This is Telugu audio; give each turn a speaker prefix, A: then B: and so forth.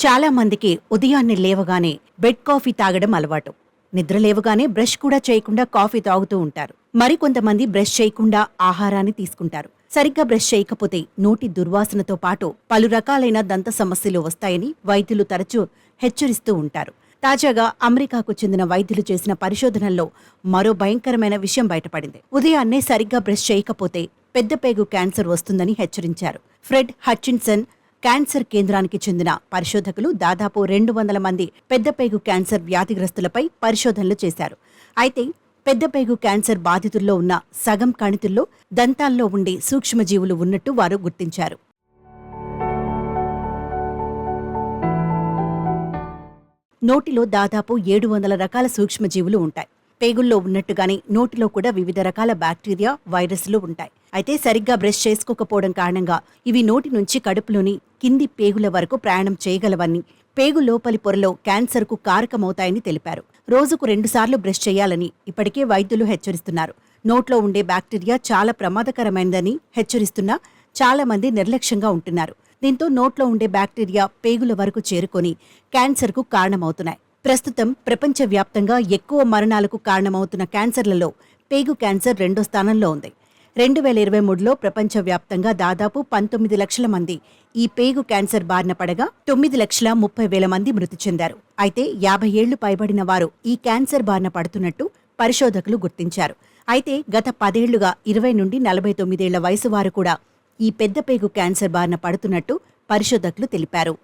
A: చాలా మందికి ఉదయాన్నే లేవగానే బెడ్ కాఫీ తాగడం అలవాటు. నిద్ర లేవగానే బ్రష్ కూడా చేయకుండా కాఫీ తాగుతూ ఉంటారు. మరికొంతమంది బ్రష్ చేయకుండా ఆహారాన్ని తీసుకుంటారు. సరిగ్గా బ్రష్ చేయకపోతే నోటి దుర్వాసనతో పాటు పలు రకాలైన దంత సమస్యలు వస్తాయని వైద్యులు తరచూ హెచ్చరిస్తూ ఉంటారు. తాజాగా అమెరికాకు చెందిన వైద్యులు చేసిన పరిశోధనల్లో మరో భయంకరమైన విషయం బయటపడింది. ఉదయాన్నే సరిగ్గా బ్రష్ చేయకపోతే పెద్దపేగు క్యాన్సర్ వస్తుందని హెచ్చరించారు. ఫ్రెడ్ హట్చిన్సన్ క్యాన్సర్ కేంద్రానికి చెందిన పరిశోధకులు దాదాపు 200 మంది పెద్దపేగు క్యాన్సర్ వ్యాధిగ్రస్తులపై పరిశోధనలు చేశారు. అయితే పెద్దపేగు క్యాన్సర్ బాధితుల్లో ఉన్న సగం కణితుల్లో దంతాల్లో ఉండే సూక్ష్మజీవులు ఉన్నట్టు వారు గుర్తించారు. నోటిలో దాదాపు 700 రకాల సూక్ష్మజీవులు ఉంటాయి. పేగుల్లో ఉన్నట్టుగానే నోటిలో కూడా వివిధ రకాల బ్యాక్టీరియా, వైరస్లు ఉంటాయి. అయితే సరిగ్గా బ్రష్ చేసుకోకపోవడం కారణంగా ఇవి నోటి నుంచి కడుపులోని కింది పేగుల వరకు ప్రయాణం చేయగలవని, పేగు లోపలి పొరలో క్యాన్సర్కు కారకమవుతాయని తెలిపారు. రోజుకు 2 సార్లు బ్రష్ చేయాలని ఇప్పటికే వైద్యులు హెచ్చరిస్తున్నారు. నోట్లో ఉండే బ్యాక్టీరియా చాలా ప్రమాదకరమైనదని హెచ్చరిస్తున్నా చాలా మంది నిర్లక్ష్యంగా ఉంటున్నారు. దీంతో నోట్లో ఉండే బ్యాక్టీరియా పేగుల వరకు చేరుకొని క్యాన్సర్కు కారణమవుతున్నాయి. ప్రస్తుతం ప్రపంచవ్యాప్తంగా ఎక్కువ మరణాలకు కారణమవుతున్న క్యాన్సర్లలో పేగు క్యాన్సర్ 2వ స్థానంలో ఉంది. 2023లో ప్రపంచవ్యాప్తంగా దాదాపు 19 లక్షల మంది ఈ పేగు క్యాన్సర్ బారిన పడగా 9,30,000 మంది మృతి చెందారు. అయితే 50 ఏళ్లు పైబడిన వారు ఈ క్యాన్సర్ బారిన పడుతున్నట్టు పరిశోధకులు గుర్తించారు. అయితే గత 10 ఏళ్లుగా 20 నుండి 49 ఏళ్ల వయసు వారు కూడా ఈ పెద్ద పేగు క్యాన్సర్ బారిన పడుతున్నట్టు పరిశోధకులు తెలిపారు.